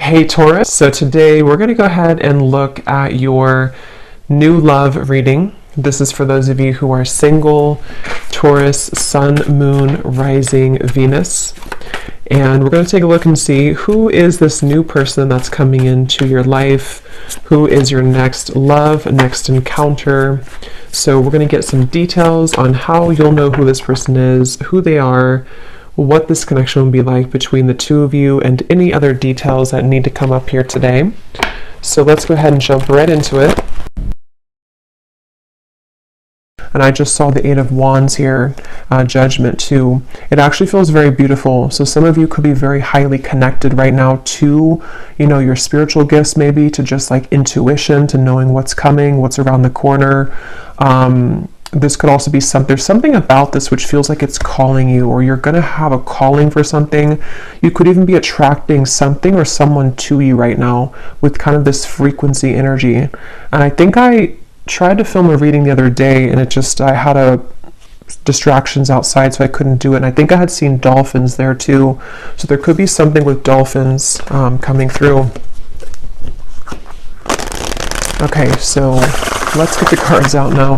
Hey Taurus, so today we're going to go ahead and look at your new love reading. This is for those of you who are single, Taurus, Sun, Moon, Rising, Venus. And we're going to take a look and see who is this new person that's coming into your life, who is your next love, next encounter. So we're going to get some details on how you'll know who this person is, who they are, what this connection will be like between the two of you, and any other details that need to come up here today. So let's go ahead and jump right into it. And I just saw the Eight of Wands here, Judgment too. It actually feels very beautiful. So some of you could be very highly connected right now to, your spiritual gifts, maybe to just like intuition, to knowing what's coming, what's around the corner. This could also be there's something about this which feels like it's calling you, or you're going to have a calling for something. You could even be attracting something or someone to you right now with kind of this frequency energy. And I think I tried to film a reading the other day, and I had distractions outside, so I couldn't do it. And I think I had seen dolphins there too. So there could be something with dolphins coming through. Okay, so let's get the cards out now.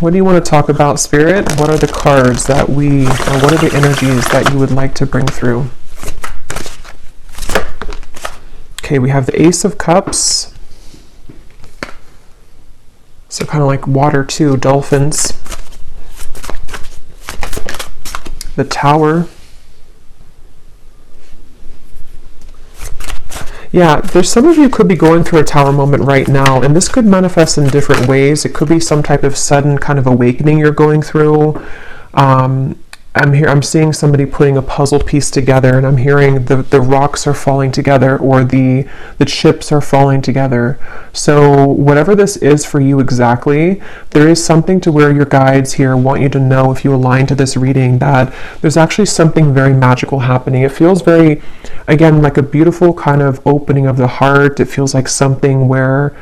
What do you want to talk about, Spirit? What are the cards or what are the energies that you would like to bring through? Okay, we have the Ace of Cups. So kind of like water too, dolphins. The Tower. Yeah, there's some of you could be going through a Tower moment right now, and this could manifest in different ways. It could be some type of sudden kind of awakening you're going through. I'm seeing somebody putting a puzzle piece together, and I'm hearing the rocks are falling together, or the chips are falling together. So whatever this is for you exactly, there is something to where your guides here want you to know, if you align to this reading, that there's actually something very magical happening. It feels very, again, like a beautiful kind of opening of the heart. It feels like something where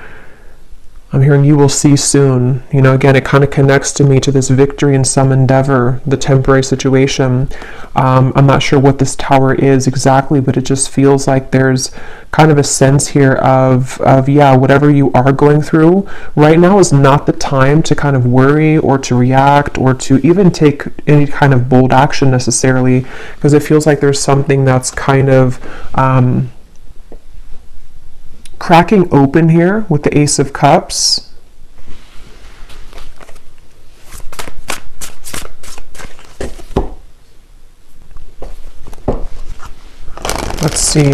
I'm hearing you will see soon. Again, it kind of connects to me to this victory in some endeavor, the temporary situation. I'm not sure what this tower is exactly, but it just feels like there's kind of a sense here of whatever you are going through right now is not the time to kind of worry or to react or to even take any kind of bold action necessarily, because it feels like there's something that's kind of cracking open here with the Ace of Cups. Let's see.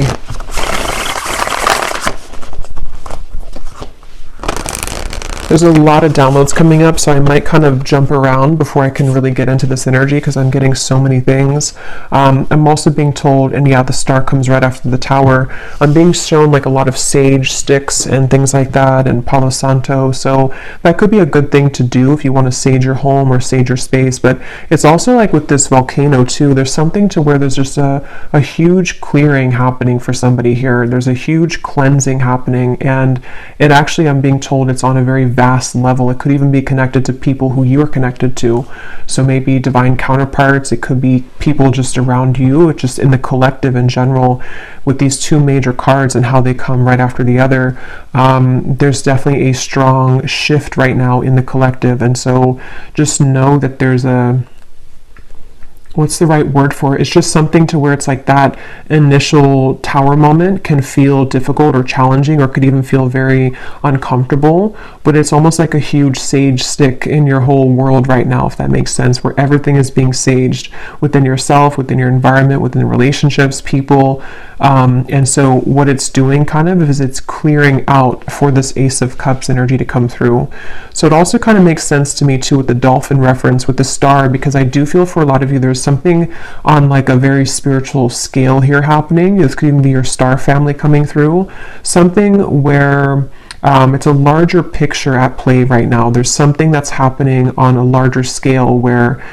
There's a lot of downloads coming up, so I might kind of jump around before I can really get into this energy, because I'm getting so many things. I'm also being told, and the star comes right after the Tower. I'm being shown like a lot of sage sticks and things like that, and Palo Santo. So that could be a good thing to do if you want to sage your home or sage your space. But it's also like with this volcano too, there's something to where there's just a huge clearing happening for somebody here. There's a huge cleansing happening, and it actually, I'm being told, it's on a very vast level. It could even be connected to people who you are connected to. So maybe divine counterparts. It could be people just around you, just in the collective in general. With these two major cards and how they come right after the other, there's definitely a strong shift right now in the collective. And so just know that there's what's the right word for it? It's just something to where it's like that initial Tower moment can feel difficult or challenging, or could even feel very uncomfortable, but it's almost like a huge sage stick in your whole world right now, if that makes sense, where everything is being saged within yourself, within your environment, within relationships, people. And so what it's doing kind of is it's clearing out for this Ace of Cups energy to come through. So it also kind of makes sense to me too with the dolphin reference with the star, because I do feel for a lot of you there's something on like a very spiritual scale here happening. This could even be your star family coming through. Something where it's a larger picture at play right now. There's something that's happening on a larger scale where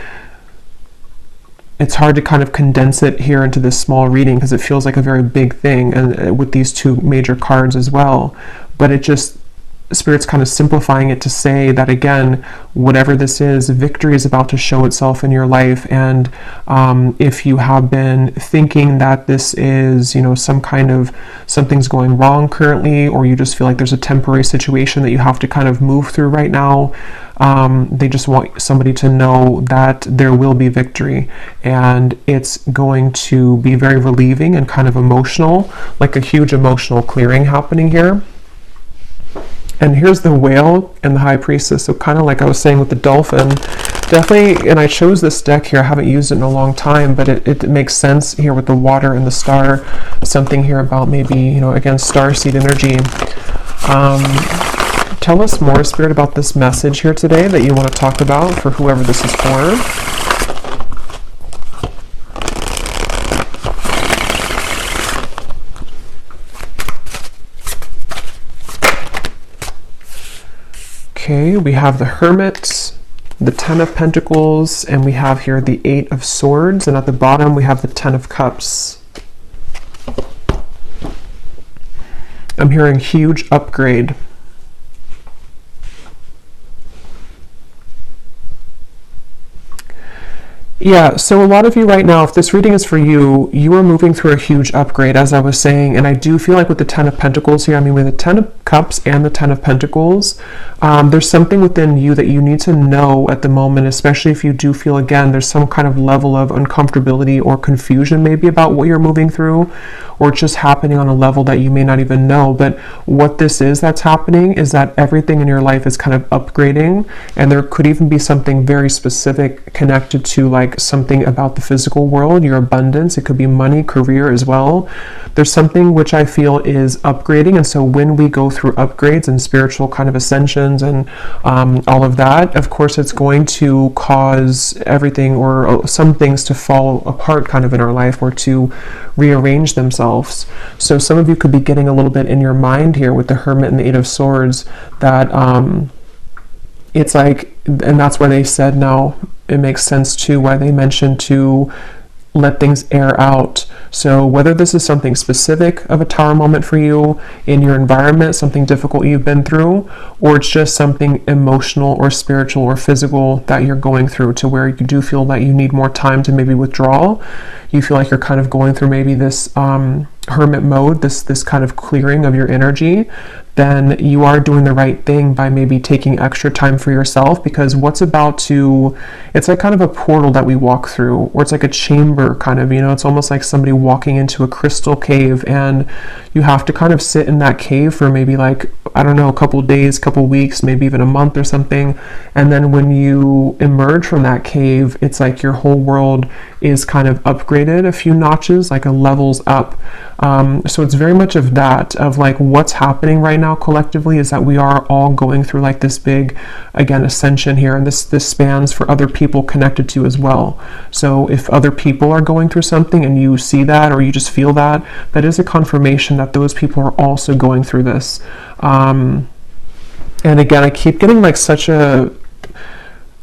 it's hard to kind of condense it here into this small reading, because it feels like a very big thing, and with these two major cards as well. But it just Spirit's kind of simplifying it to say that, again, whatever this is, victory is about to show itself in your life. And if you have been thinking that this is, some kind of something's going wrong currently, or you just feel like there's a temporary situation that you have to kind of move through right now, they just want somebody to know that there will be victory, and it's going to be very relieving and kind of emotional, like a huge emotional clearing happening here. And here's the whale and the high priestess. So kind of like I was saying with the dolphin, definitely, and I chose this deck here. I haven't used it in a long time, but it makes sense here with the water and the star. Something here about maybe, again, starseed energy. Tell us more, Spirit, about this message here today that you want to talk about for whoever this is for. Okay, we have the Hermit, the Ten of Pentacles, and we have here the Eight of Swords, and at the bottom we have the Ten of Cups. I'm hearing huge upgrade. Yeah, so a lot of you right now, if this reading is for you, you are moving through a huge upgrade, as I was saying, and I do feel like with the Ten of Pentacles here, with the Ten of Cups and the Ten of Pentacles, there's something within you that you need to know at the moment, especially if you do feel, again, there's some kind of level of uncomfortability or confusion maybe about what you're moving through, or it's just happening on a level that you may not even know. But what this is that's happening is that everything in your life is kind of upgrading, and there could even be something very specific connected to like something about the physical world, your abundance. It could be money, career as well. There's something which I feel is upgrading, and so when we go through upgrades and spiritual kind of ascensions and all of that, of course it's going to cause everything or some things to fall apart kind of in our life or to rearrange themselves. So some of you could be getting a little bit in your mind here with the Hermit and the Eight of Swords that it's like, and that's why they said now it makes sense too why they mentioned to let things air out. So whether this is something specific of a tower moment for you in your environment, something difficult you've been through, or it's just something emotional or spiritual or physical that you're going through to where you do feel that you need more time to maybe withdraw. You feel like you're kind of going through maybe this hermit mode, this kind of clearing of your energy, then you are doing the right thing by maybe taking extra time for yourself, because it's like kind of a portal that we walk through, or it's like a chamber kind of, it's almost like somebody walking into a crystal cave, and you have to kind of sit in that cave for maybe like, I don't know, a couple days, couple weeks, maybe even a month or something. And then when you emerge from that cave, it's like your whole world is kind of upgraded a few notches, like a levels up. So it's very much of that, of like what's happening right now collectively is that we are all going through like this big, again, ascension here, and this spans for other people connected to as well. So if other people are going through something and you see that, or you just feel that, that is a confirmation that those people are also going through this. And again, I keep getting like such a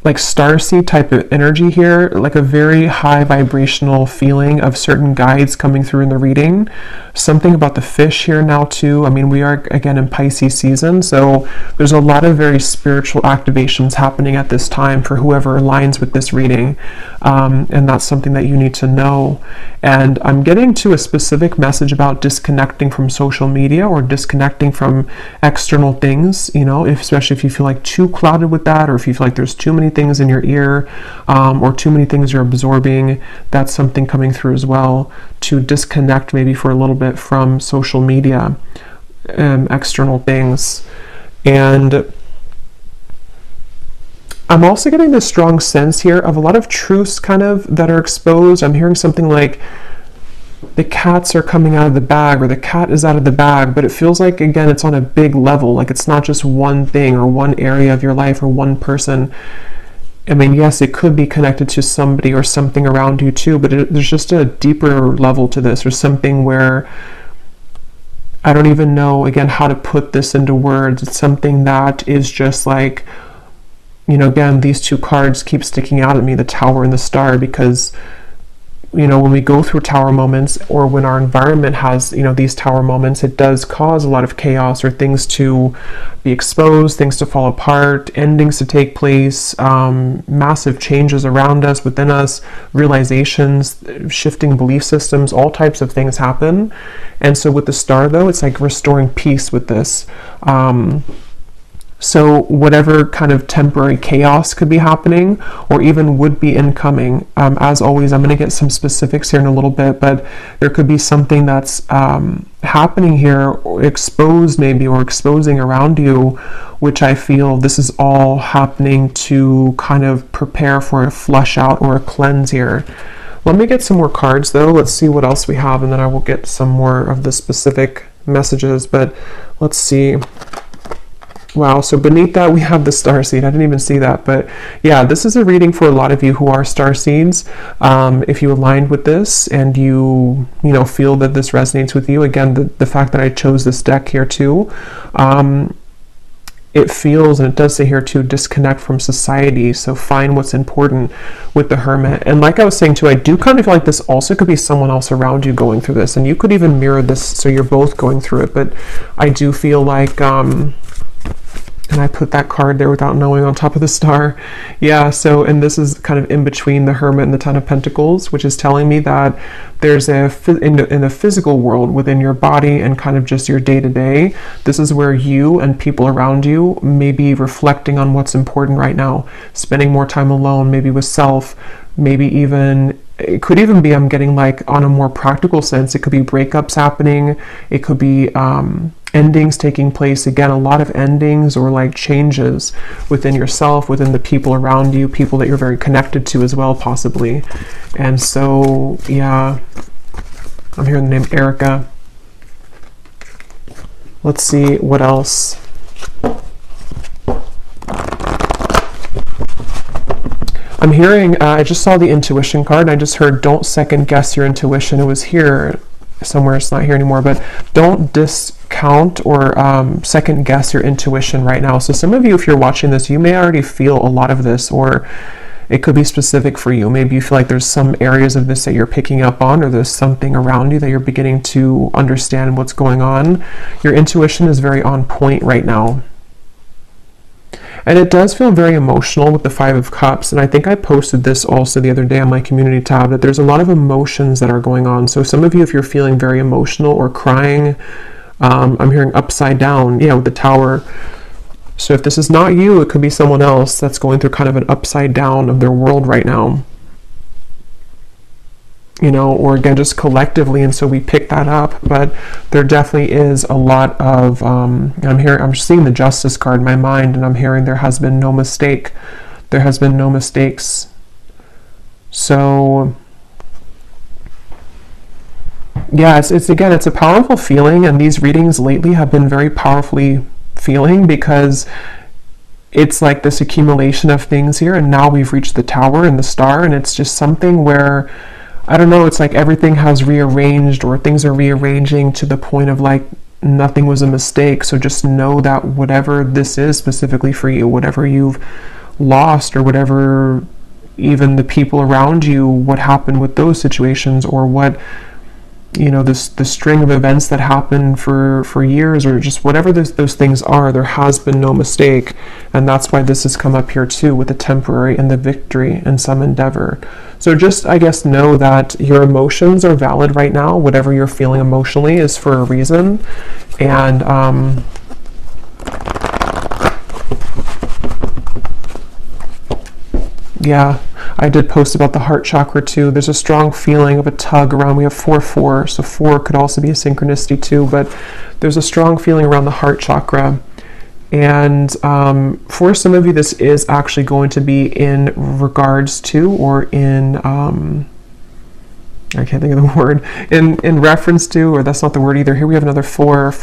starseed type of energy here, like a very high vibrational feeling of certain guides coming through in the reading. Something about the fish here now too. We are again in Pisces season, so there's a lot of very spiritual activations happening at this time for whoever aligns with this reading, and that's something that you need to know. And I'm getting to a specific message about disconnecting from social media or disconnecting from external things, especially if you feel like too clouded with that, or if you feel like there's too many things in your ear, or too many things you're absorbing. That's something coming through as well, to disconnect maybe for a little bit from social media, external things. And I'm also getting this strong sense here of a lot of truths kind of that are exposed. I'm hearing something like the cats are coming out of the bag, or the cat is out of the bag, but it feels like, again, it's on a big level, like it's not just one thing or one area of your life or one person. Yes, it could be connected to somebody or something around you too, but there's just a deeper level to this, or something where I don't even know, again, how to put this into words. It's something that is just like, again, these two cards keep sticking out at me, the Tower and the Star, because when we go through tower moments, or when our environment has, these tower moments, it does cause a lot of chaos, or things to be exposed, things to fall apart, endings to take place, massive changes around us, within us, realizations, shifting belief systems, all types of things happen. And so with the star, though, it's like restoring peace with this. So whatever kind of temporary chaos could be happening, or even would be incoming, as always, I'm going to get some specifics here in a little bit, but there could be something that's happening here, or exposed maybe, or exposing around you, which I feel this is all happening to kind of prepare for a flush out or a cleanse here. Let me get some more cards, though. Let's see what else we have, and then I will get some more of the specific messages. But let's see. Wow, so beneath that we have the starseed. I didn't even see that, but yeah, this is a reading for a lot of you who are starseeds. If you aligned with this, and you feel that this resonates with you, again, the fact that I chose this deck here too, it feels, and it does say here too, disconnect from society. So find what's important with the Hermit. And like I was saying too, I do kind of feel like this also could be someone else around you going through this, and you could even mirror this, so you're both going through it. But I do feel like and I put that card there without knowing, on top of the star. Yeah, so, and this is kind of in between the Hermit and the Ten of Pentacles, which is telling me that there's in the physical world, within your body and kind of just your day-to-day, this is where you and people around you may be reflecting on what's important right now, spending more time alone, maybe with self, maybe even, it could even be, I'm getting like on a more practical sense, it could be breakups happening, it could be endings taking place, again, a lot of endings or like changes within yourself, within the people around you, people that you're very connected to as well, possibly. And so, yeah, I'm hearing the name Erica. Let's see what else. I'm hearing, I just saw the intuition card, and I just heard, don't second guess your intuition. It was here somewhere, it's not here anymore, but don't discount or second guess your intuition right now. So some of you, if you're watching this, you may already feel a lot of this, or it could be specific for you. Maybe you feel like there's some areas of this that you're picking up on, or there's something around you that you're beginning to understand what's going on. Your intuition is very on point right now. And it does feel very emotional with the Five of Cups. And I think I posted this also the other day on my community tab, that there's a lot of emotions that are going on. So some of you, if you're feeling very emotional or crying, I'm hearing upside down, yeah, with the Tower. So if this is not you, it could be someone else that's going through kind of an upside down of their world right now. Or again, just collectively, and so we pick that up. But there definitely is a lot of, I'm seeing the Justice card in my mind, and I'm hearing there has been no mistake. There has been no mistakes. So, yeah, it's a powerful feeling, and these readings lately have been very powerfully feeling, because it's like this accumulation of things here, and now we've reached the Tower and the Star, and it's just something where, I don't know, it's like everything has rearranged, or things are rearranging to the point of like nothing was a mistake. So just know that whatever this is specifically for you, whatever you've lost, or whatever, even the people around you, what happened with those situations, or what, the string of events that happened for years, or just whatever those things are, there has been no mistake. And that's why this has come up here too, with the temporary and the victory in some endeavor. So just, I guess, know that your emotions are valid right now. Whatever you're feeling emotionally is for a reason. And yeah, I did post about the heart chakra too. There's a strong feeling of a tug around. We have 4-4, so 4 could also be a synchronicity too, but there's a strong feeling around the heart chakra. And for some of you, this is actually going to be in regards to, or in, I can't think of the word, in reference to, or that's not the word either. Here we have another 4,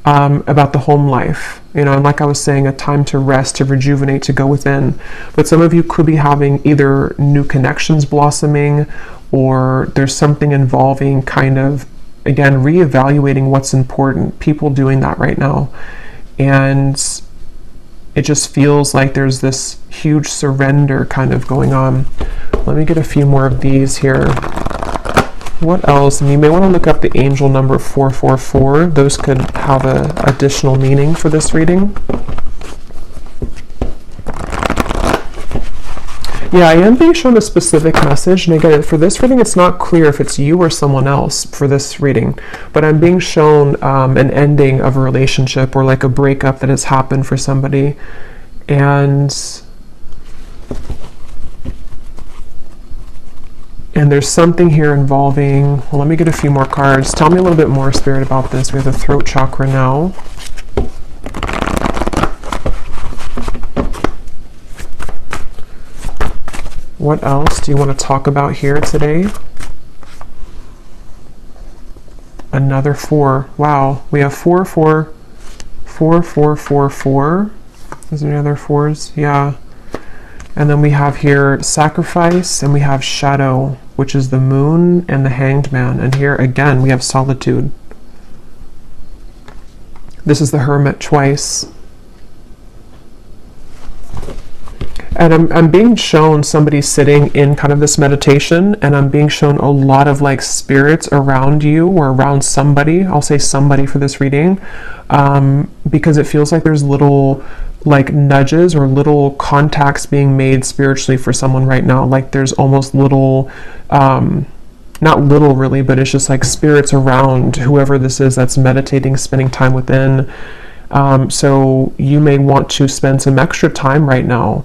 about the home life. And like I was saying, a time to rest, to rejuvenate, to go within. But some of you could be having either new connections blossoming, or there's something involving kind of, again, reevaluating what's important. People doing that right now. And it just feels like there's this huge surrender kind of going on. Let me get a few more of these here. What else? And you may want to look up the angel number 444. Those could have an additional meaning for this reading. Yeah, I am being shown a specific message, and again, for this reading, it's not clear if it's you or someone else for this reading, but I'm being shown an ending of a relationship or like a breakup that has happened for somebody, and there's something here involving, well, let me get a few more cards. Tell me a little bit more, Spirit, about this. We have the throat chakra now. What else do you want to talk about here today? Another 4. Wow, we have 4, 4, 4, 4, 4, 4. Is there any other 4s? Yeah. And then we have here sacrifice, and we have shadow, which is the moon and the hanged man. And here again, we have solitude. This is the hermit twice. And I'm being shown somebody sitting in kind of this meditation, and I'm being shown a lot of like spirits around you or around somebody. I'll say somebody for this reading, because it feels like there's little like nudges or little contacts being made spiritually for someone right now. Like there's almost little, not little really, but it's just like spirits around whoever this is that's meditating, spending time within. So you may want to spend some extra time right now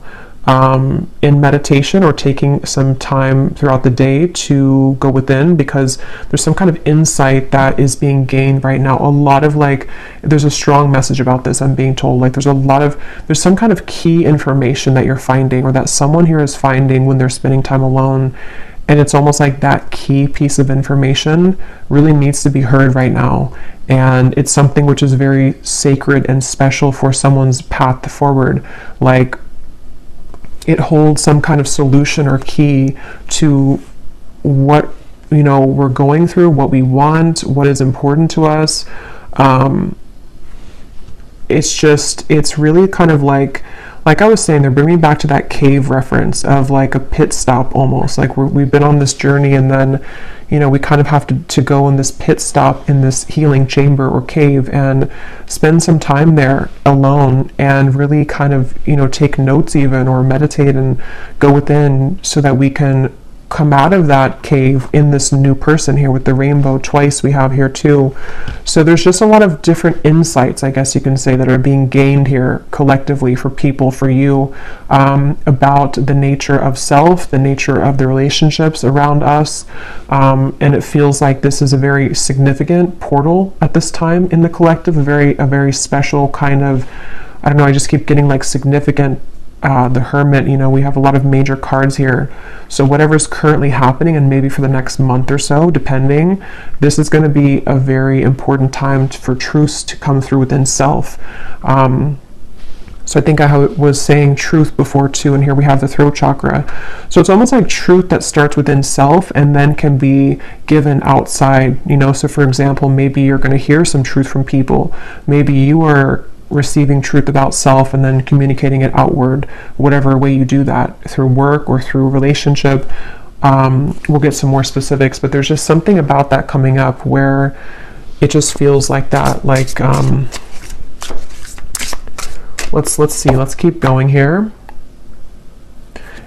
in meditation, or taking some time throughout the day to go within, because there's some kind of insight that is being gained right now. A lot of like, there's a strong message about this, I'm being told. Like there's some kind of key information that you're finding, or that someone here is finding when they're spending time alone. And it's almost like that key piece of information really needs to be heard right now. And it's something which is very sacred and special for someone's path forward. Like it holds some kind of solution or key to what, you know, we're going through, what we want, what is important to us. It's really kind of like I was saying, they're bringing me back to that cave reference of like a pit stop almost. Like we've been on this journey, and then, you know, we kind of have to go in this pit stop in this healing chamber or cave and spend some time there alone and really kind of, you know, take notes even, or meditate and go within, so that we can come out of that cave in this new person here with the rainbow twice we have here too. So there's just a lot of different insights, I guess you can say, that are being gained here collectively for people, for you, about the nature of self, the nature of the relationships around us. And it feels like this is a very significant portal at this time in the collective, a very special kind of, I don't know, I just keep getting like significant. The Hermit, you know, we have a lot of major cards here. So whatever's currently happening, and maybe for the next month or so, depending, this is going to be a very important time for truths to come through within self. So I think I was saying truth before too, and here we have the throat chakra. So it's almost like truth that starts within self and then can be given outside, you know. So for example, maybe you're going to hear some truth from people. Maybe you are receiving truth about self and then communicating it outward, whatever way you do that, through work or through relationship. We'll get some more specifics, but there's just something about that coming up where it just feels like that. Like let's see, let's keep going here.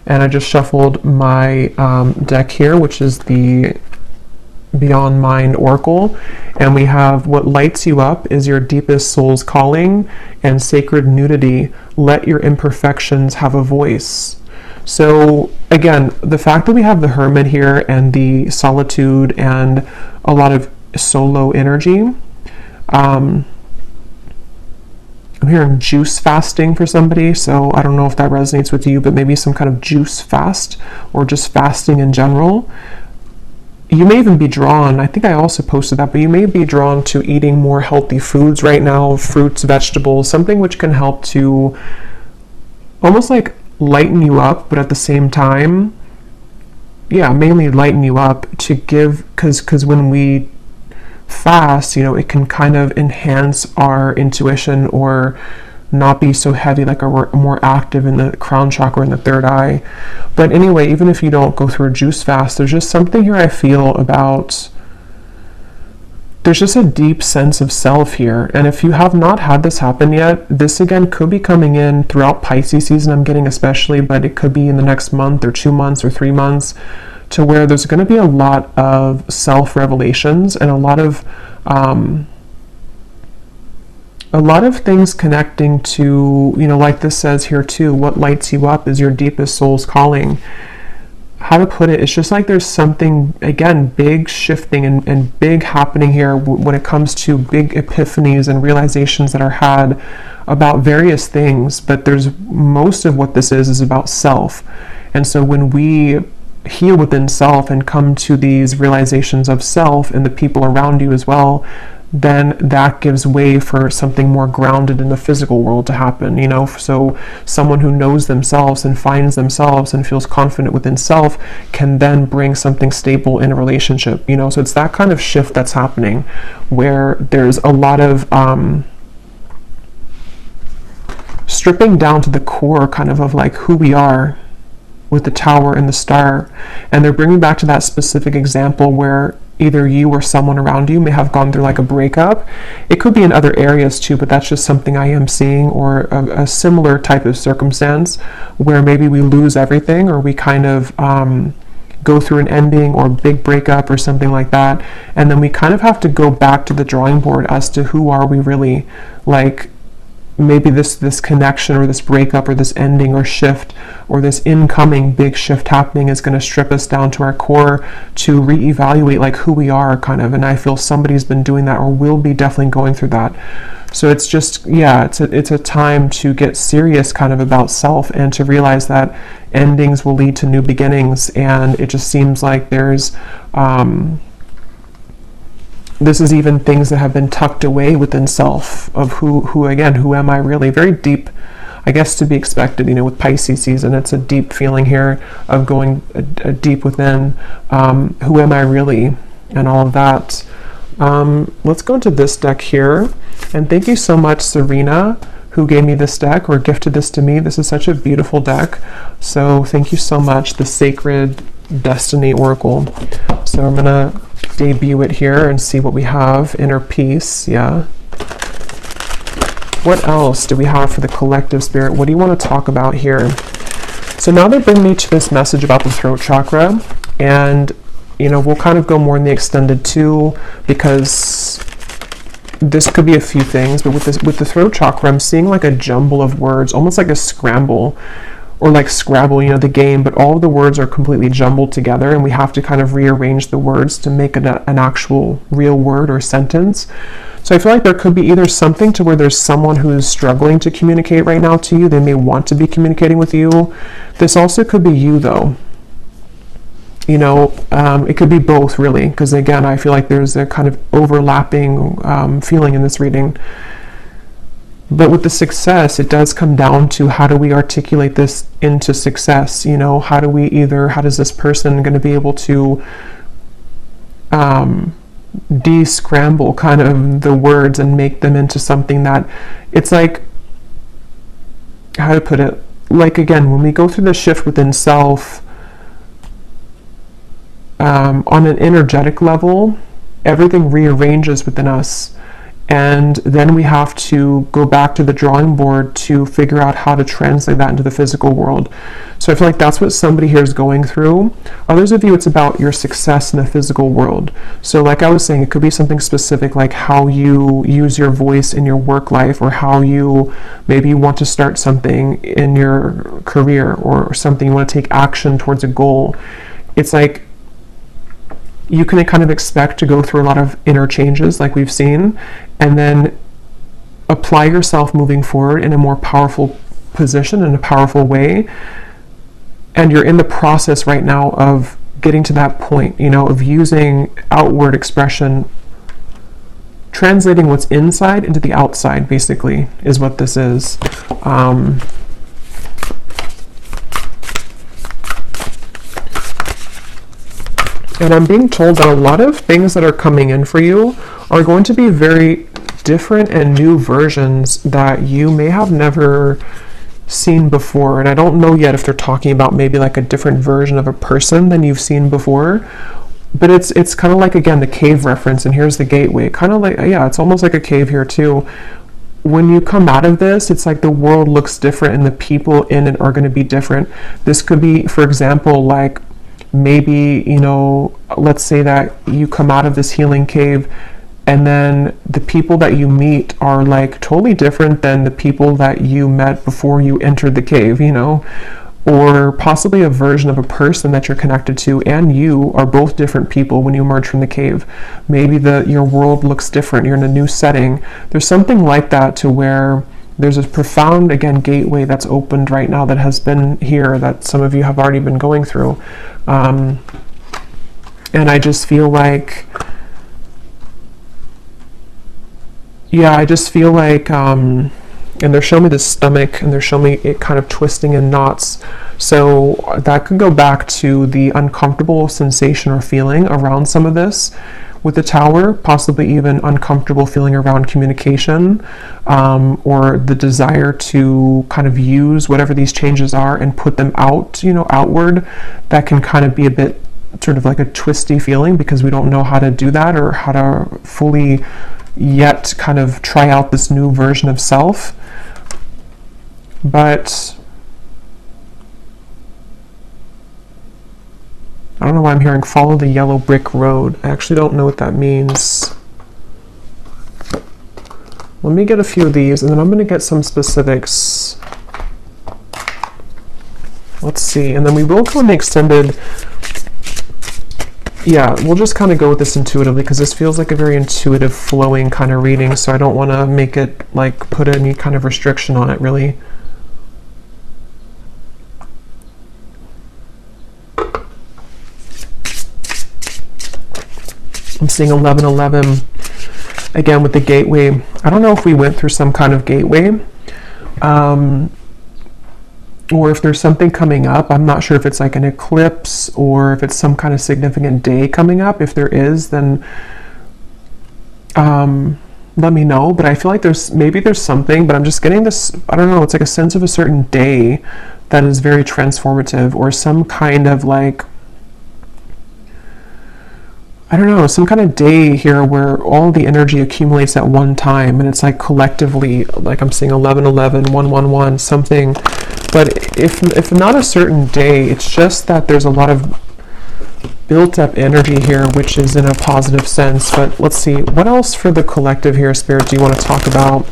And I just shuffled my deck here, which is the Beyond Mind Oracle, and we have what lights you up is your deepest soul's calling and sacred nudity. Let your imperfections have a voice. So again, the fact that we have the Hermit here and the solitude and a lot of solo energy, I'm hearing juice fasting for somebody, so I don't know if that resonates with you, but maybe some kind of juice fast or just fasting in general. You may even be drawn, I think I also posted that, but you may be drawn to eating more healthy foods right now, fruits, vegetables, something which can help to almost like lighten you up, but at the same time, yeah, mainly lighten you up to give, because when we fast, you know, it can kind of enhance our intuition or not be so heavy, like more active in the crown chakra and the third eye. But anyway, even if you don't go through a juice fast, there's just something here I feel about, there's just a deep sense of self here. And if you have not had this happen yet, this again could be coming in throughout Pisces season, I'm getting especially, but it could be in the next month or 2 months or 3 months, to where there's going to be a lot of self-revelations and a lot of things connecting to, you know, like this says here too, what lights you up is your deepest soul's calling. How to put it, it's just like there's something, again, big shifting and big happening here when it comes to big epiphanies and realizations that are had about various things. But there's most of what this is about self. And so when we heal within self and come to these realizations of self and the people around you as well, then that gives way for something more grounded in the physical world to happen, you know. So someone who knows themselves and finds themselves and feels confident within self can then bring something stable in a relationship, you know. So it's that kind of shift that's happening, where there's a lot of stripping down to the core kind of like who we are with the Tower and the Star. And they're bringing back to that specific example where either you or someone around you may have gone through like a breakup. It could be in other areas too, but that's just something I am seeing, or a similar type of circumstance where maybe we lose everything, or we kind of go through an ending or big breakup or something like that. And then we kind of have to go back to the drawing board as to who are we really. Like, maybe this connection or this breakup or this ending or shift or this incoming big shift happening is going to strip us down to our core to reevaluate like who we are kind of. And I feel somebody's been doing that or will be definitely going through that. So it's just, yeah, it's a time to get serious kind of about self and to realize that endings will lead to new beginnings. And it just seems like there's this is even things that have been tucked away within self of who am I really? Very deep, I guess, to be expected, you know, with Pisces season. It's a deep feeling here of going deep within, who am I really, and all of that. Let's go into this deck here. And thank you so much, Serena, who gave me this deck or gifted this to me. This is such a beautiful deck. So thank you so much, the Sacred Destiny Oracle. So I'm gonna debut it here and see what we have. Inner peace, yeah. What else do we have for the collective spirit? What do you want to talk about here? So now they bring me to this message about the throat chakra, and you know, we'll kind of go more in the extended too, because this could be a few things. But with the throat chakra, I'm seeing like a jumble of words, almost like a scramble, or like Scrabble, you know, the game, but all of the words are completely jumbled together, and we have to kind of rearrange the words to make an actual real word or sentence. So I feel like there could be either something to where there's someone who is struggling to communicate right now to you. They may want to be communicating with you. This also could be you, though. You know, it could be both, really, because again, I feel like there's a kind of overlapping feeling in this reading. But with the success, it does come down to how do we articulate this into success? You know, how does this person going to be able to de-scramble kind of the words and make them into something that it's like, how to put it? Like, again, when we go through the shift within self, on an energetic level, everything rearranges within us. And then we have to go back to the drawing board to figure out how to translate that into the physical world. So I feel like that's what somebody here is going through. Others of you, it's about your success in the physical world. So like I was saying, it could be something specific, like how you use your voice in your work life, or how you maybe want to start something in your career, or something you want to take action towards a goal. It's like you can kind of expect to go through a lot of inner changes like we've seen, and then apply yourself moving forward in a more powerful position, in a powerful way. And you're in the process right now of getting to that point, you know, of using outward expression, translating what's inside into the outside, basically, is what this is. And I'm being told that a lot of things that are coming in for you are going to be very different and new versions that you may have never seen before. And I don't know yet if they're talking about maybe like a different version of a person than you've seen before, but it's kind of like, again, the cave reference, and here's the gateway, kind of like, yeah, it's almost like a cave here too. When you come out of this, it's like the world looks different and the people in it are going to be different. This could be, for example, like maybe, you know, let's say that you come out of this healing cave and then the people that you meet are like totally different than the people that you met before you entered the cave, you know, or possibly a version of a person that you're connected to and you are both different people when you emerge from the cave. Maybe your world looks different, you're in a new setting. There's something like that, to where there's a profound, again, gateway that's opened right now that has been here, that some of you have already been going through. And I just feel like, yeah, I just feel like, and they're showing me the stomach, and they're showing me it kind of twisting in knots. So that could go back to the uncomfortable sensation or feeling around some of this with the Tower, possibly even uncomfortable feeling around communication, or the desire to kind of use whatever these changes are and put them out, you know, outward. That can kind of be a bit sort of like a twisty feeling, because we don't know how to do that or how to fully yet kind of try out this new version of self. But I don't know why I'm hearing follow the yellow brick road. I actually don't know what that means. Let me get a few of these and then I'm going to get some specifics. Let's see, and then we will go in the extended. Yeah, we'll just kind of go with this intuitively, because this feels like a very intuitive, flowing kind of reading, so I don't want to make it like put any kind of restriction on it, really. I'm seeing 1111 again with the gateway. I don't know if we went through some kind of gateway, or if there's something coming up. I'm not sure if it's like an eclipse or if it's some kind of significant day coming up. If there is, then let me know. But I feel like there's something, but I'm just getting this, I don't know, it's like a sense of a certain day that is very transformative, or some kind of like, I don't know, some kind of day here where all the energy accumulates at one time, and it's like collectively, like I'm seeing 1111, 111, something. But if not a certain day, it's just that there's a lot of built up energy here, which is in a positive sense. But let's see, what else for the collective here, Spirit, do you want to talk about?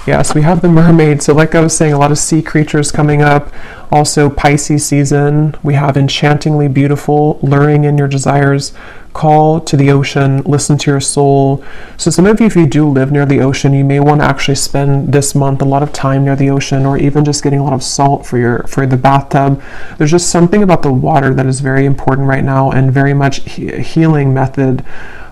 Yes, we have the mermaid. So like I was saying, a lot of sea creatures coming up. Also Pisces season. We have enchantingly beautiful, luring in your desires, call to the ocean, listen to your soul. So some of you, if you do live near the ocean, you may want to actually spend this month a lot of time near the ocean, or even just getting a lot of salt for the bathtub. There's just something about the water that is very important right now, and very much healing method.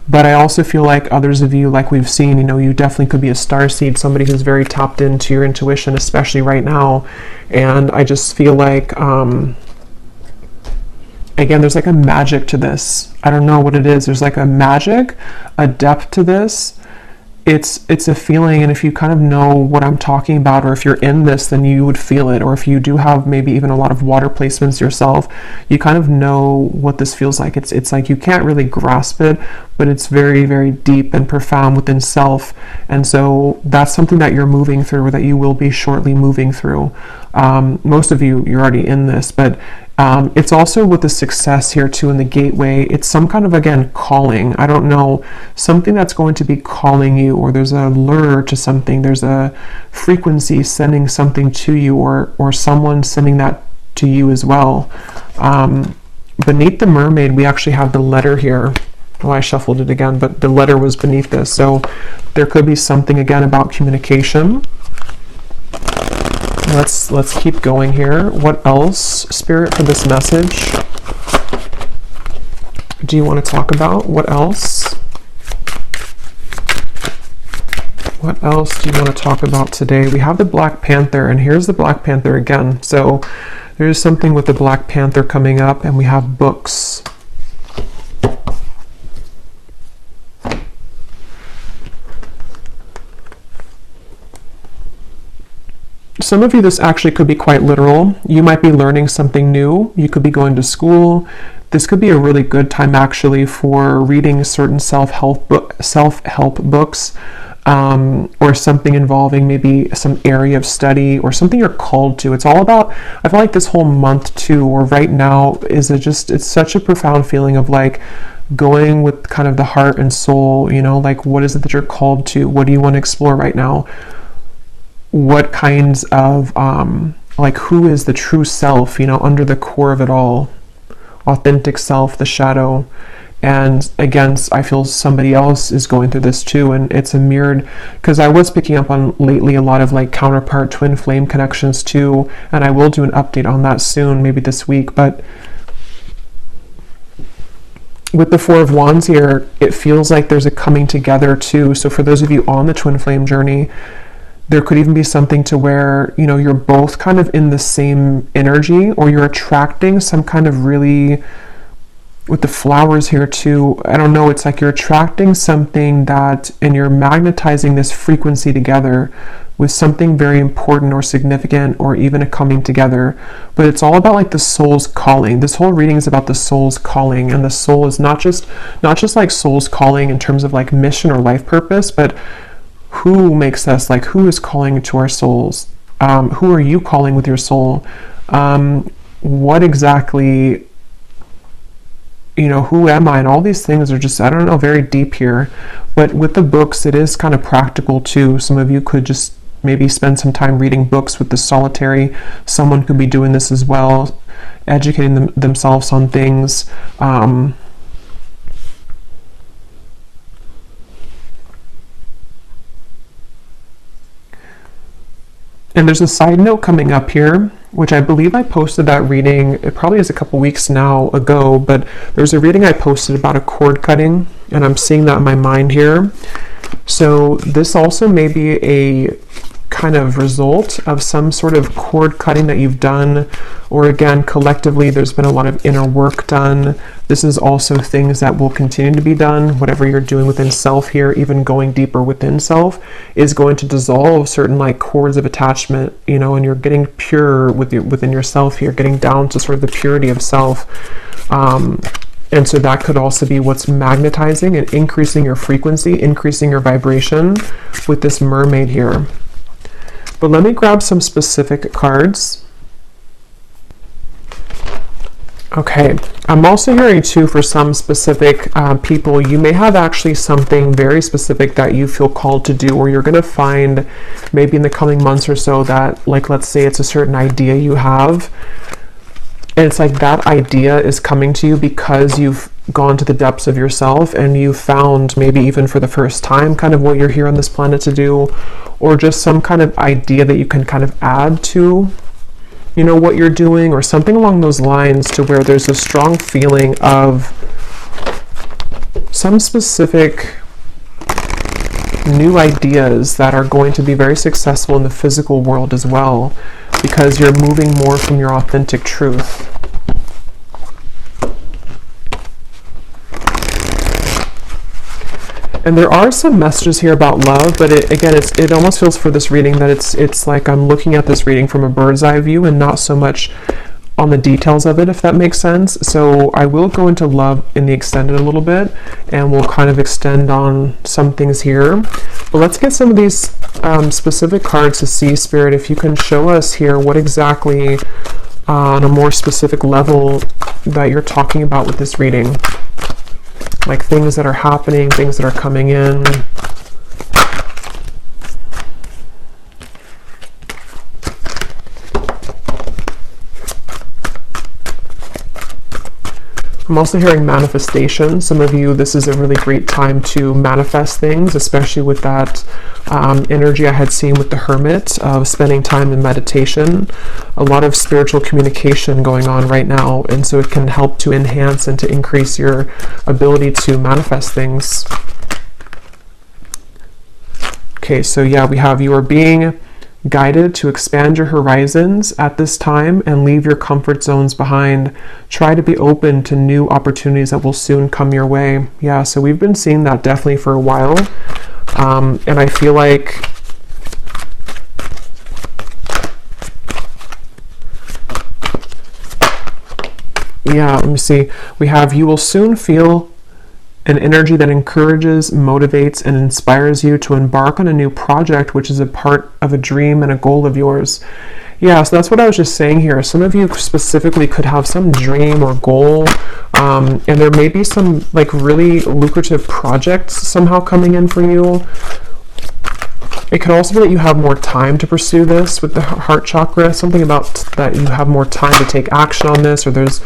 But I also feel like others of you, like we've seen, you know, you definitely could be a starseed, somebody who's very tapped into your intuition, especially right now. And I just feel like, again, there's like a magic to this. I don't know what it is. There's like a magic, a depth to this. It's a feeling, and if you kind of know what I'm talking about, or if you're in this, then you would feel it. Or if you do have maybe even a lot of water placements yourself, you kind of know what this feels like. It's like you can't really grasp it, but it's very, very deep and profound within self. And so that's something that you're moving through, or that you will be shortly moving through. Most of you, you're already in this, but it's also with the success here too in the gateway. It's some kind of, again, calling. I don't know, something that's going to be calling you, or there's a lure to something. There's a frequency sending something to you, or someone sending that to you as well. Beneath the mermaid, we actually have the letter here. Oh, I shuffled it again, but the letter was beneath this. So there could be something, again, about communication. Let's keep going here. What else, Spirit, for this message do you want to talk about? What else? What else do you want to talk about today? We have the Black Panther, and here's the Black Panther again. So there's something with the Black Panther coming up, and we have books. some of you, this actually could be quite literal. You might be learning something new. You could be going to school. This could be a really good time actually for reading certain self-help books, or something involving maybe some area of study or something you're called to. It's all about, I feel like this whole month too, or right now, is it's such a profound feeling of like going with kind of the heart and soul, you know, like what is it that you're called to? What do you want to explore right now? What kinds of, like who is the true self, you know, under the core of it all? Authentic self, the shadow. And again, I feel somebody else is going through this too, and it's a mirrored, because I was picking up on lately a lot of like counterpart twin flame connections too, and I will do an update on that soon, maybe this week. But with the Four of Wands here, it feels like there's a coming together too. So for those of you on the twin flame journey, there could even be something to where, you know, you're both kind of in the same energy, or you're attracting some kind of really, with the flowers here too, I don't know, it's like you're attracting something that, and you're magnetizing this frequency together with something very important or significant, or even a coming together. But it's all about like the soul's calling. This whole reading is about the soul's calling, and the soul is not just like soul's calling in terms of like mission or life purpose, but who makes us, like who is calling to our souls? Who are you calling with your soul? What exactly, you know, who am I? And all these things are just, I don't know, very deep here. But with the books, it is kind of practical too. Some of you could just maybe spend some time reading books with the solitary. Someone could be doing this as well, educating themselves on things. And there's a side note coming up here, which I believe I posted that reading, it probably is a couple weeks now ago, but there's a reading I posted about a cord cutting, and I'm seeing that in my mind here. So this also may be a kind of result of some sort of cord cutting that you've done, or again, collectively, there's been a lot of inner work done. This is also things that will continue to be done. Whatever you're doing within self here, even going deeper within self, is going to dissolve certain like cords of attachment, you know, and you're getting pure within yourself here, getting down to sort of the purity of self. And so that could also be what's magnetizing and increasing your frequency, increasing your vibration with this mermaid here. But let me grab some specific cards. Okay, I'm also hearing too, for some specific people, you may have actually something very specific that you feel called to do, or you're going to find maybe in the coming months or so that, like, let's say it's a certain idea you have, and it's like that idea is coming to you because you've gone to the depths of yourself and you found, maybe even for the first time, kind of what you're here on this planet to do, or just some kind of idea that you can kind of add to, you know, what you're doing, or something along those lines, to where there's a strong feeling of some specific new ideas that are going to be very successful in the physical world as well, because you're moving more from your authentic truth. And there are some messages here about love, but it almost feels for this reading that it's like I'm looking at this reading from a bird's eye view and not so much on the details of it, if that makes sense. So I will go into love in the extended a little bit, and we'll kind of extend on some things here. But let's get some of these specific cards to see, Spirit, if you can show us here what exactly on a more specific level that you're talking about with this reading. Like things that are happening, things that are coming in. I'm also hearing manifestation. Some of you, this is a really great time to manifest things, especially with that energy I had seen with the Hermit of spending time in meditation. A lot of spiritual communication going on right now, and so it can help to enhance and to increase your ability to manifest things. Okay, so yeah, we have you are being guided to expand your horizons at this time and leave your comfort zones behind. Try to be open to new opportunities that will soon come your way. Yeah, so we've been seeing that definitely for a while. And I feel like Yeah, let me see. We have, you will soon feel an energy that encourages, motivates, and inspires you to embark on a new project, which is a part of a dream and a goal of yours. Yeah, so that's what I was just saying here. Some of you specifically could have some dream or goal, and there may be some like really lucrative projects somehow coming in for you. It could also be that you have more time to pursue this with the heart chakra, something about that you have more time to take action on this, or there's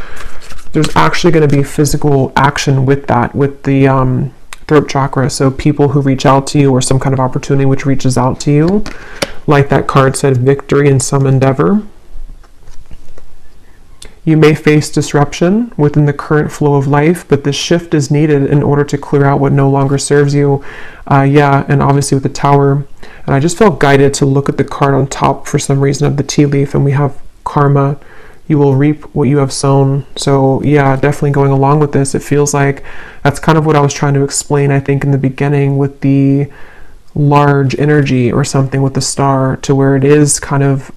actually going to be physical action with that, with the throat chakra. So people who reach out to you, or some kind of opportunity which reaches out to you, like that card said, victory in some endeavor. You may face disruption within the current flow of life, but this shift is needed in order to clear out what no longer serves you. Yeah, and obviously with the Tower. And I just felt guided to look at the card on top for some reason of the tea leaf, and we have karma. You will reap what you have sown. So yeah, definitely going along with this, it feels like that's kind of what I was trying to explain, I think, in the beginning with the large energy or something with the star, to where it is kind of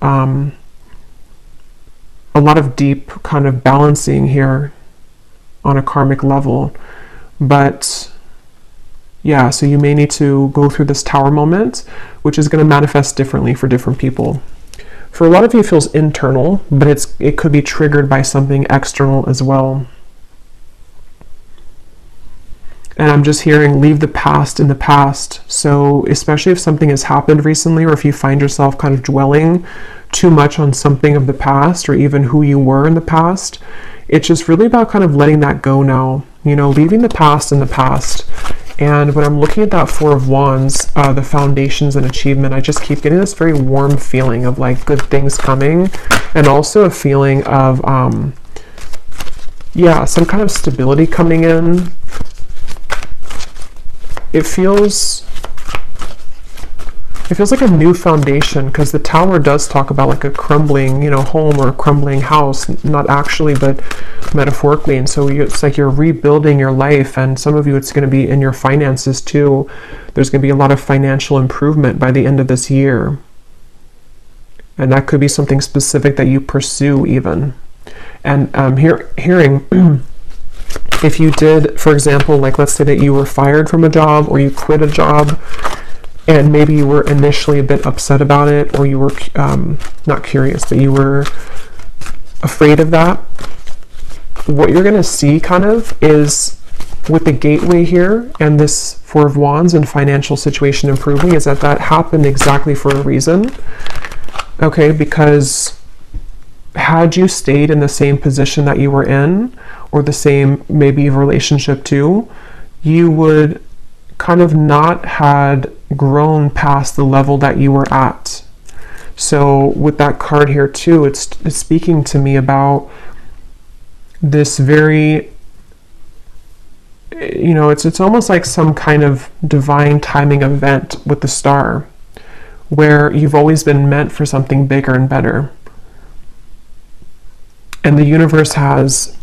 a lot of deep kind of balancing here on a karmic level. But yeah, so you may need to go through this Tower moment, which is going to manifest differently for different people. For a lot of you, it feels internal, but it could be triggered by something external as well. And I'm just hearing, leave the past in the past. So especially if something has happened recently, or if you find yourself kind of dwelling too much on something of the past, or even who you were in the past, it's just really about kind of letting that go now, you know, leaving the past in the past. And when I'm looking at that Four of Wands, the foundations and achievement, I just keep getting this very warm feeling of like good things coming, and also a feeling of, yeah, some kind of stability coming in. It feels like a new foundation, because the Tower does talk about like a crumbling, you know, home or a crumbling house, not actually, but metaphorically. And so it's like you're rebuilding your life, and some of you, it's going to be in your finances too. There's going to be a lot of financial improvement by the end of this year. And that could be something specific that you pursue even. And hearing if you did, for example, like let's say that you were fired from a job, or you quit a job, and maybe you were initially a bit upset about it, or you were not curious, but you were afraid of that. What you're going to see kind of is with the gateway here and this Four of Wands and financial situation improving, is that happened exactly for a reason. Okay, because had you stayed in the same position that you were in, or the same maybe relationship too, you would kind of not had grown past the level that you were at. So with that card here too, it's speaking to me about this very, you know, it's almost like some kind of divine timing event with the star, where you've always been meant for something bigger and better. And the universe has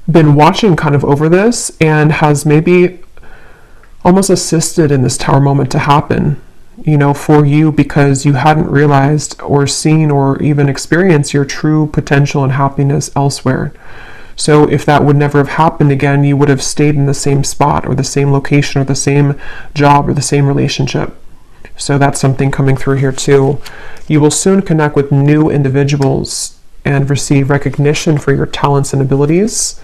been watching kind of over this, and has maybe almost assisted in this Tower moment to happen, you know, for you, because you hadn't realized or seen or even experienced your true potential and happiness elsewhere. So if that would never have happened again, you would have stayed in the same spot, or the same location, or the same job, or the same relationship. So that's something coming through here too. You will soon connect with new individuals and receive recognition for your talents and abilities.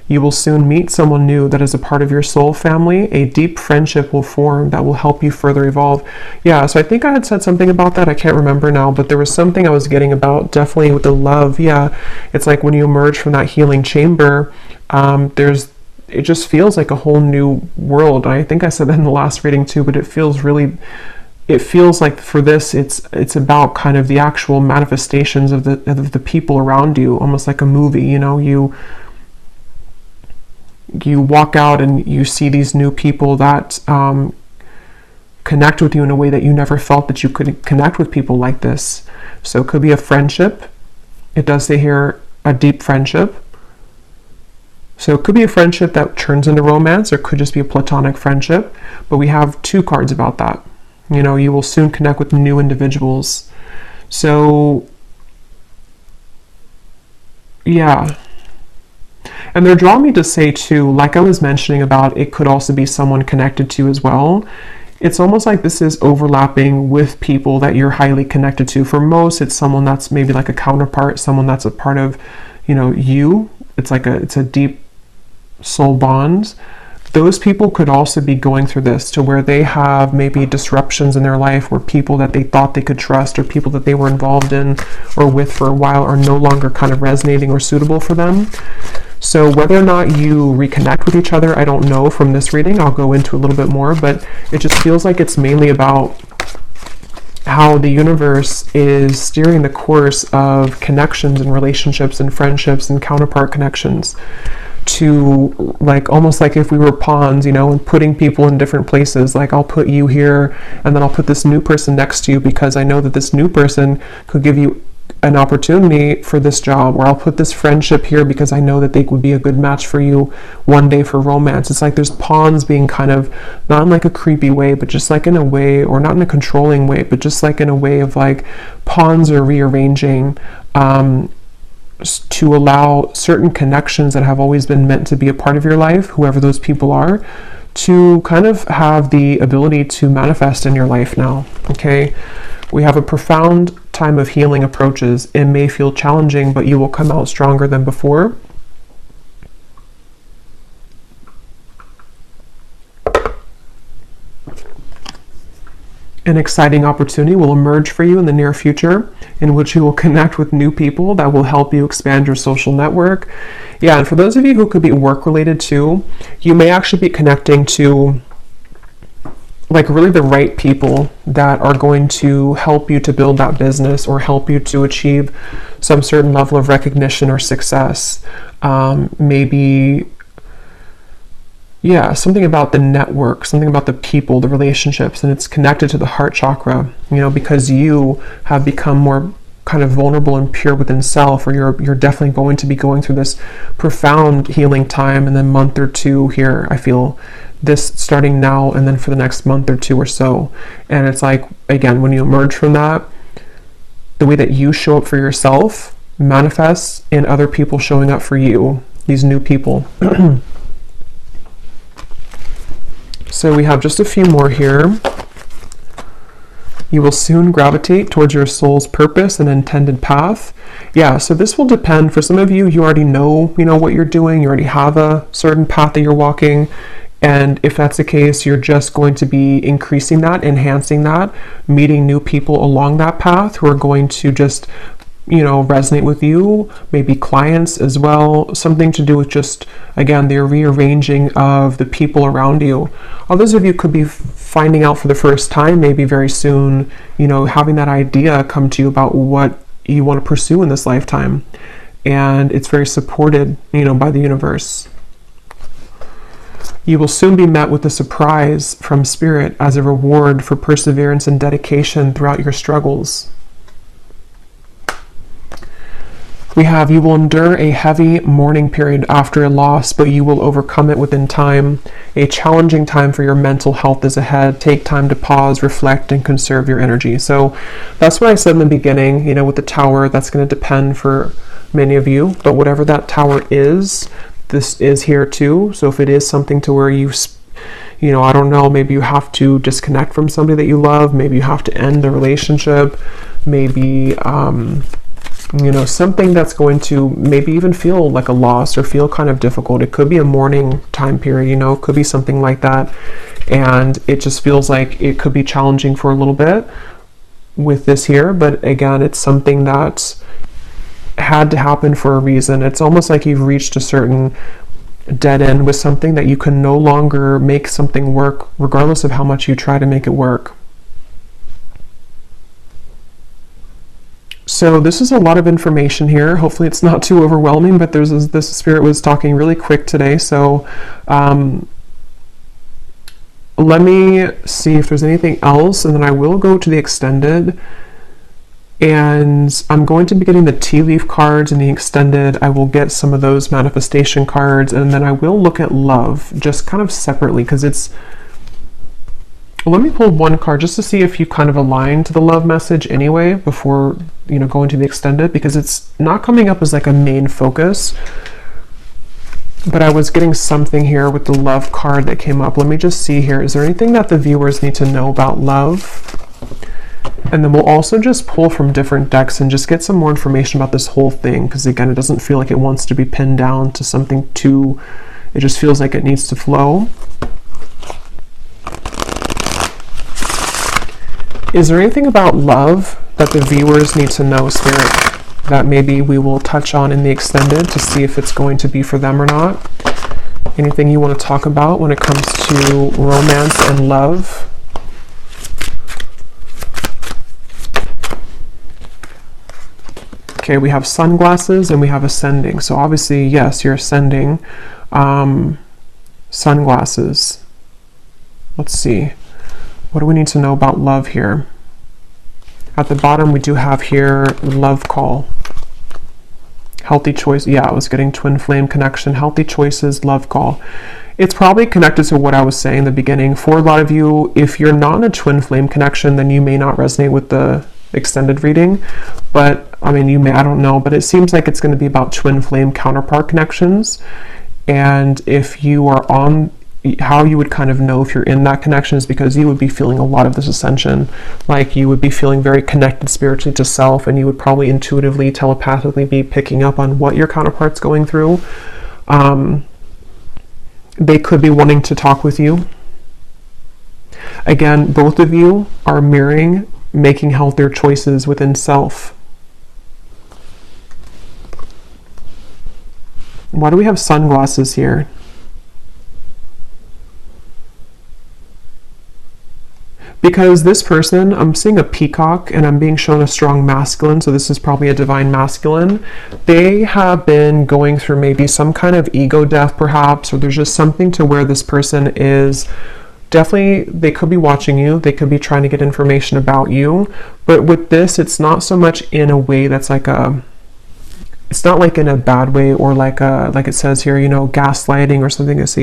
You will soon meet someone new that is a part of your soul family. A deep friendship will form that will help you further evolve. Yeah, so I think I had said something about that. I can't remember now, but there was something I was getting about definitely with the love. Yeah, it's like when you emerge from that healing chamber, it just feels like a whole new world. I think I said that in the last reading too, but it feels like for this, it's about kind of the actual manifestations of the people around you, almost like a movie, you know. You walk out and you see these new people that connect with you in a way that you never felt that you could connect with people like this. So it could be a friendship. It does say here a deep friendship. So it could be a friendship that turns into romance, or it could just be a platonic friendship. But we have two cards about that. You know, you will soon connect with new individuals. So Yeah. And they're drawing me to say too, like I was mentioning about, it could also be someone connected to you as well. It's almost like this is overlapping with people that you're highly connected to. For most, it's someone that's maybe like a counterpart, someone that's a part of, you. It's a deep soul bond. Those people could also be going through this, to where they have maybe disruptions in their life, where people that they thought they could trust, or people that they were involved in or with for a while, are no longer kind of resonating or suitable for them. So whether or not you reconnect with each other, I don't know from this reading. I'll go into a little bit more, but it just feels like it's mainly about how the universe is steering the course of connections and relationships and friendships and counterpart connections, to like almost like if we were pawns, and putting people in different places. Like, I'll put you here, and then I'll put this new person next to you, because I know that this new person could give you an opportunity for this job. Or I'll put this friendship here because I know that they would be a good match for you one day for romance. It's like there's pawns being kind of, not in like a creepy way, but just like in a way, or not in a controlling way, but just like in a way of like pawns are rearranging, to allow certain connections that have always been meant to be a part of your life, whoever those people are, to kind of have the ability to manifest in your life now. Okay, we have a profound time of healing approaches. It may feel challenging, but you will come out stronger than before. An exciting opportunity will emerge for you in the near future, in which you will connect with new people that will help you expand your social network. Yeah, and for those of you who could be work related too, you may actually be connecting to like really the right people that are going to help you to build that business, or help you to achieve some certain level of recognition or success. Maybe something about the network, something about the people, the relationships, and it's connected to the heart chakra, because you have become more kind of vulnerable and pure within self, or you're definitely going to be going through this profound healing time in the month or two here. I feel this starting now, and then for the next month or two or so. And it's like, again, when you emerge from that, the way that you show up for yourself manifests in other people showing up for you, these new people. So we have just a few more here. You will soon gravitate towards your soul's purpose and intended path. Yeah, so this will depend. For some of you, you already know, what you're doing. You already have a certain path that you're walking. And if that's the case, you're just going to be increasing that, enhancing that, meeting new people along that path who are going to just resonate with you, maybe clients as well, something to do with just, again, the rearranging of the people around you. Others of you could be finding out for the first time, maybe very soon, having that idea come to you about what you want to pursue in this lifetime. And it's very supported, by the universe. You will soon be met with a surprise from Spirit as a reward for perseverance and dedication throughout your struggles. We have, you will endure a heavy mourning period after a loss, but you will overcome it within time. A challenging time for your mental health is ahead. Take time to pause, reflect, and conserve your energy. So that's what I said in the beginning, with the tower, that's going to depend for many of you, but whatever that tower is, this is here too. So if it is something to where I don't know, maybe you have to disconnect from somebody that you love, maybe you have to end the relationship, maybe, something that's going to maybe even feel like a loss or feel kind of difficult. It could be a mourning time period, it could be something like that. And it just feels like it could be challenging for a little bit with this here. But again, it's something that's had to happen for a reason. It's almost like you've reached a certain dead end with something that you can no longer make something work, regardless of how much you try to make it work. So this is a lot of information here. Hopefully it's not too overwhelming, but this Spirit was talking really quick today. So let me see if there's anything else, and then I will go to the extended. And I'm going to be getting the tea leaf cards in the extended. I will get some of those manifestation cards, and then I will look at love just kind of separately, because Let me pull one card just to see if you kind of align to the love message anyway before, you know, going to the extended, because it's not coming up as like a main focus. But I was getting something here with the love card that came up. Let me just see here. Is there anything that the viewers need to know about love? And then we'll also just pull from different decks and just get some more information about this whole thing, because again, it doesn't feel like it wants to be pinned down to something too, it just feels like it needs to flow. Is there anything about love that the viewers need to know, Spirit, that maybe we will touch on in the extended to see if it's going to be for them or not? Anything you want to talk about when it comes to romance and love? Okay, we have sunglasses and we have ascending. So obviously, yes, you're ascending. Sunglasses. Let's see. What do we need to know about love here? At the bottom, we do have here love call. Healthy choice. Yeah, I was getting twin flame connection. Healthy choices, love call. It's probably connected to what I was saying in the beginning. For a lot of you, if you're not in a twin flame connection, then you may not resonate with the extended reading. But I mean, you may, I don't know, but it seems like it's going to be about twin flame counterpart connections. And if you are on, how you would kind of know if you're in that connection is because you would be feeling a lot of this ascension. Like you would be feeling very connected spiritually to self, and you would probably intuitively, telepathically be picking up on what your counterpart's going through. They could be wanting to talk with you. Again, both of you are mirroring making healthier choices within self. Why do we have sunglasses here? Because this person, I'm seeing a peacock and I'm being shown a strong masculine, so this is probably a divine masculine. They have been going through maybe some kind of ego death perhaps, or there's just something to where this person is definitely, they could be watching you, they could be trying to get information about you, but with this, it's not so much in a way that's like a, it's not like in a bad way or like it says here, you know, gaslighting or something. It's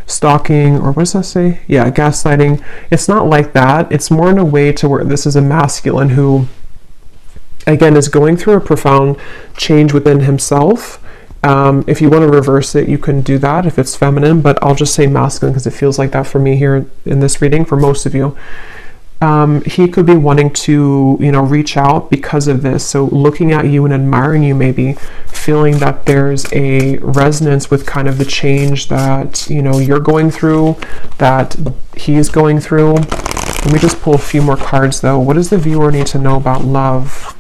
stalking, or what does that say? Yeah, gaslighting. It's not like that. It's more in a way to where this is a masculine who, again, is going through a profound change within himself. If you want to reverse it, you can do that if it's feminine, but I'll just say masculine because it feels like that for me here in this reading for most of you. He could be wanting to, you know, reach out because of this. So looking at you and admiring you, maybe feeling that there's a resonance with kind of the change that, you know, you're going through, that he's going through. Let me just pull a few more cards though. What does the viewer need to know about love?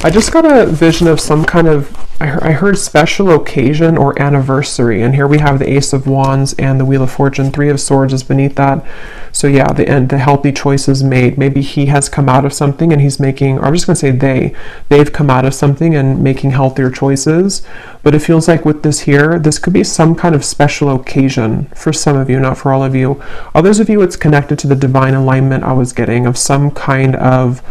I just got a vision of some kind of, I heard special occasion or anniversary, and here we have the Ace of Wands and the Wheel of Fortune. Three of Swords is beneath that. So yeah, the healthy choices made. Maybe he has come out of something and he's making, or I'm just going to say they've come out of something and making healthier choices. But it feels like with this here, this could be some kind of special occasion for some of you, not for all of you. Others of you, it's connected to the divine alignment I was getting of some kind of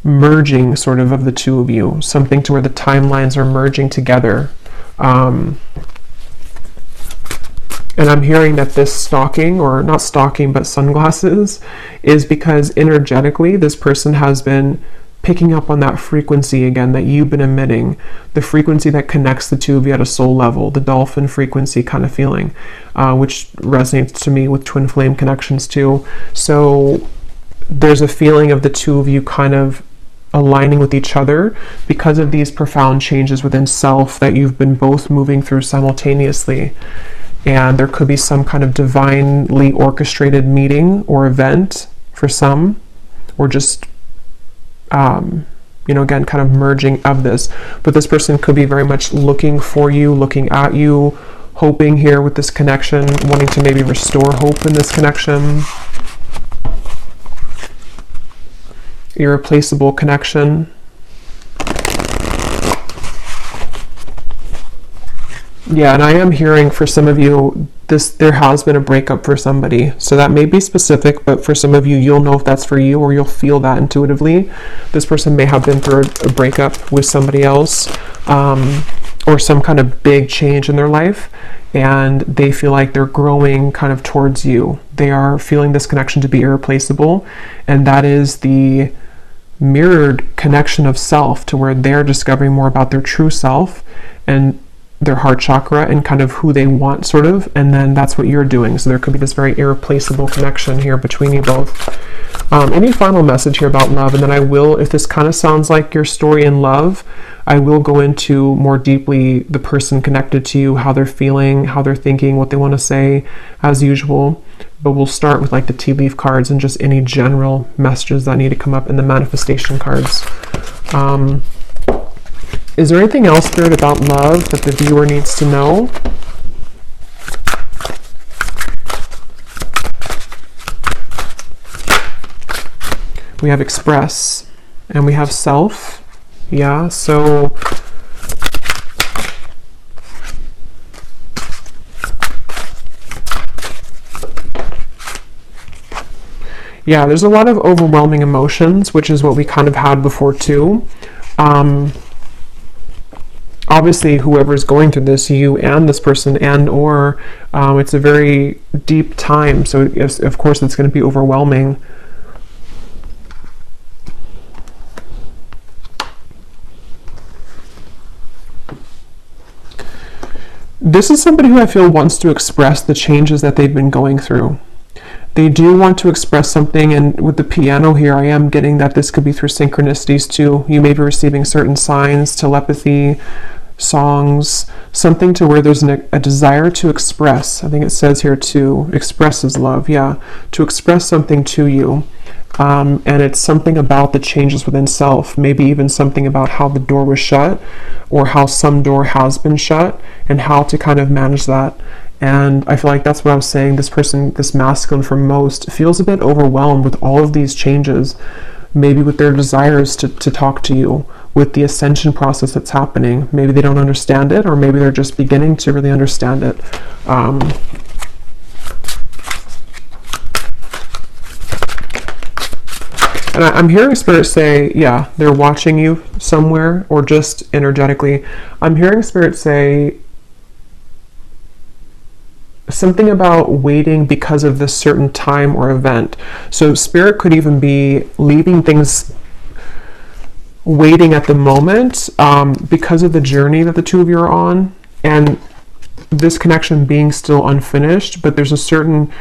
merging sort of the two of you, something to where the timelines are merging together. And I'm hearing that this stalking, or not stalking, but sunglasses, is because energetically this person has been picking up on that frequency again that you've been emitting, the frequency that connects the two of you at a soul level, the dolphin frequency kind of feeling, which resonates to me with twin flame connections too. So there's a feeling of the two of you kind of aligning with each other because of these profound changes within self that you've been both moving through simultaneously. And there could be some kind of divinely orchestrated meeting or event for some, or just you know, again, kind of merging of this. But this person could be very much looking for you, looking at you, hoping here with this connection, wanting to maybe restore hope in this connection. Irreplaceable connection. Yeah, and I am hearing for some of you, there has been a breakup for somebody. So that may be specific, but for some of you, you'll know if that's for you, or you'll feel that intuitively. This person may have been through a breakup with somebody else, or or some kind of big change in their life, and they feel like they're growing kind of towards you. They are feeling this connection to be irreplaceable, and that is the mirrored connection of self, to where they're discovering more about their true self and their heart chakra and kind of who they want, sort of, and then that's what you're doing. So there could be this very irreplaceable connection here between you both. Any final message here about love? And then I will, if this kind of sounds like your story in love, I will go into more deeply the person connected to you, how they're feeling, how they're thinking, what they want to say, as usual. But we'll start with like the tea leaf cards and just any general messages that need to come up in the manifestation cards. Is there anything else, Spirit, about love that the viewer needs to know? We have express and we have self. Yeah, so yeah, there's a lot of overwhelming emotions, which is what we kind of had before too. Obviously, whoever's going through this, you and this person, and or it's a very deep time, so of course it's going to be overwhelming. This is somebody who I feel wants to express the changes that they've been going through. They do want to express something, and with the piano here, I am getting that this could be through synchronicities too. You may be receiving certain signs, telepathy, songs, something to where there's a desire to express. I think it says here to express is love, yeah, to express something to you. And it's something about the changes within self, maybe even something about how the door was shut, or how some door has been shut, and how to kind of manage that. And I feel like that's what I was saying. This person, this masculine for most, feels a bit overwhelmed with all of these changes, maybe with their desires to talk to you, with the ascension process that's happening. Maybe they don't understand it, or maybe they're just beginning to really understand it. And I'm hearing Spirit say, yeah, they're watching you somewhere, or just energetically. I'm hearing Spirit say something about waiting because of this certain time or event. So Spirit could even be leaving things waiting at the moment because of the journey that the two of you are on, and this connection being still unfinished, but there's a certain,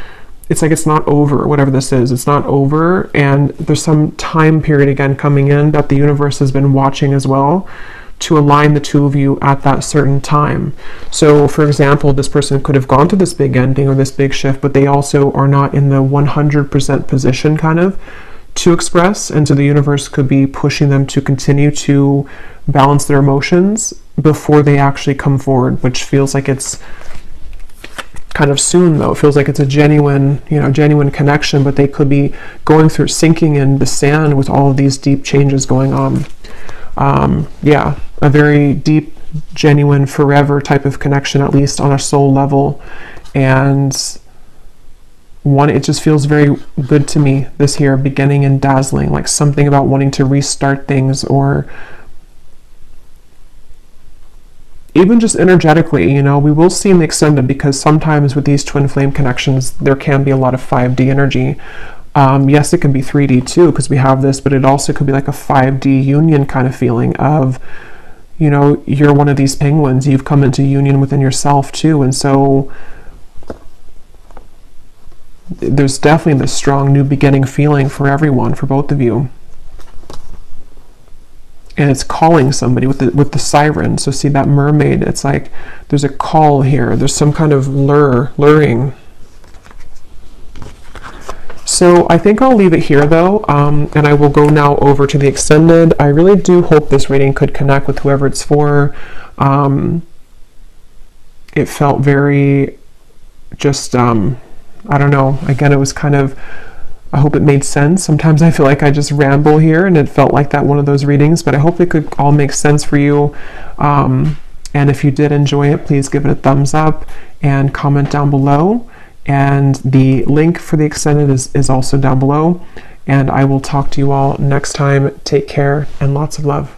it's like it's not over, whatever this is, it's not over, and there's some time period again coming in that the universe has been watching as well to align the two of you at that certain time. So for example, this person could have gone to this big ending or this big shift, but they also are not in the 100% position kind of to express, and so the universe could be pushing them to continue to balance their emotions before they actually come forward, which feels like it's kind of soon though. It feels like it's a genuine, genuine connection, but they could be going through, sinking in the sand with all of these deep changes going on. Yeah, a very deep, genuine, forever type of connection, at least on a soul level. And it just feels very good to me this here, beginning and dazzling, like something about wanting to restart things, or even just energetically, we will see in the extended, because sometimes with these twin flame connections, there can be a lot of 5D energy. Yes, it can be 3D too, because we have this, but it also could be like a 5D union kind of feeling of, you're one of these penguins, you've come into union within yourself too. And so there's definitely this strong new beginning feeling for everyone, for both of you. And it's calling somebody with the siren. So see that mermaid, it's like there's a call here. There's some kind of luring. So I think I'll leave it here though, and I will go now over to the extended. I really do hope this reading could connect with whoever it's for. It felt very just, I don't know, again, it was kind of, I hope it made sense. Sometimes I feel like I just ramble here, and it felt like that one of those readings, but I hope it could all make sense for you. And if you did enjoy it, please give it a thumbs up and comment down below. And the link for the extended is also down below. And I will talk to you all next time. Take care and lots of love.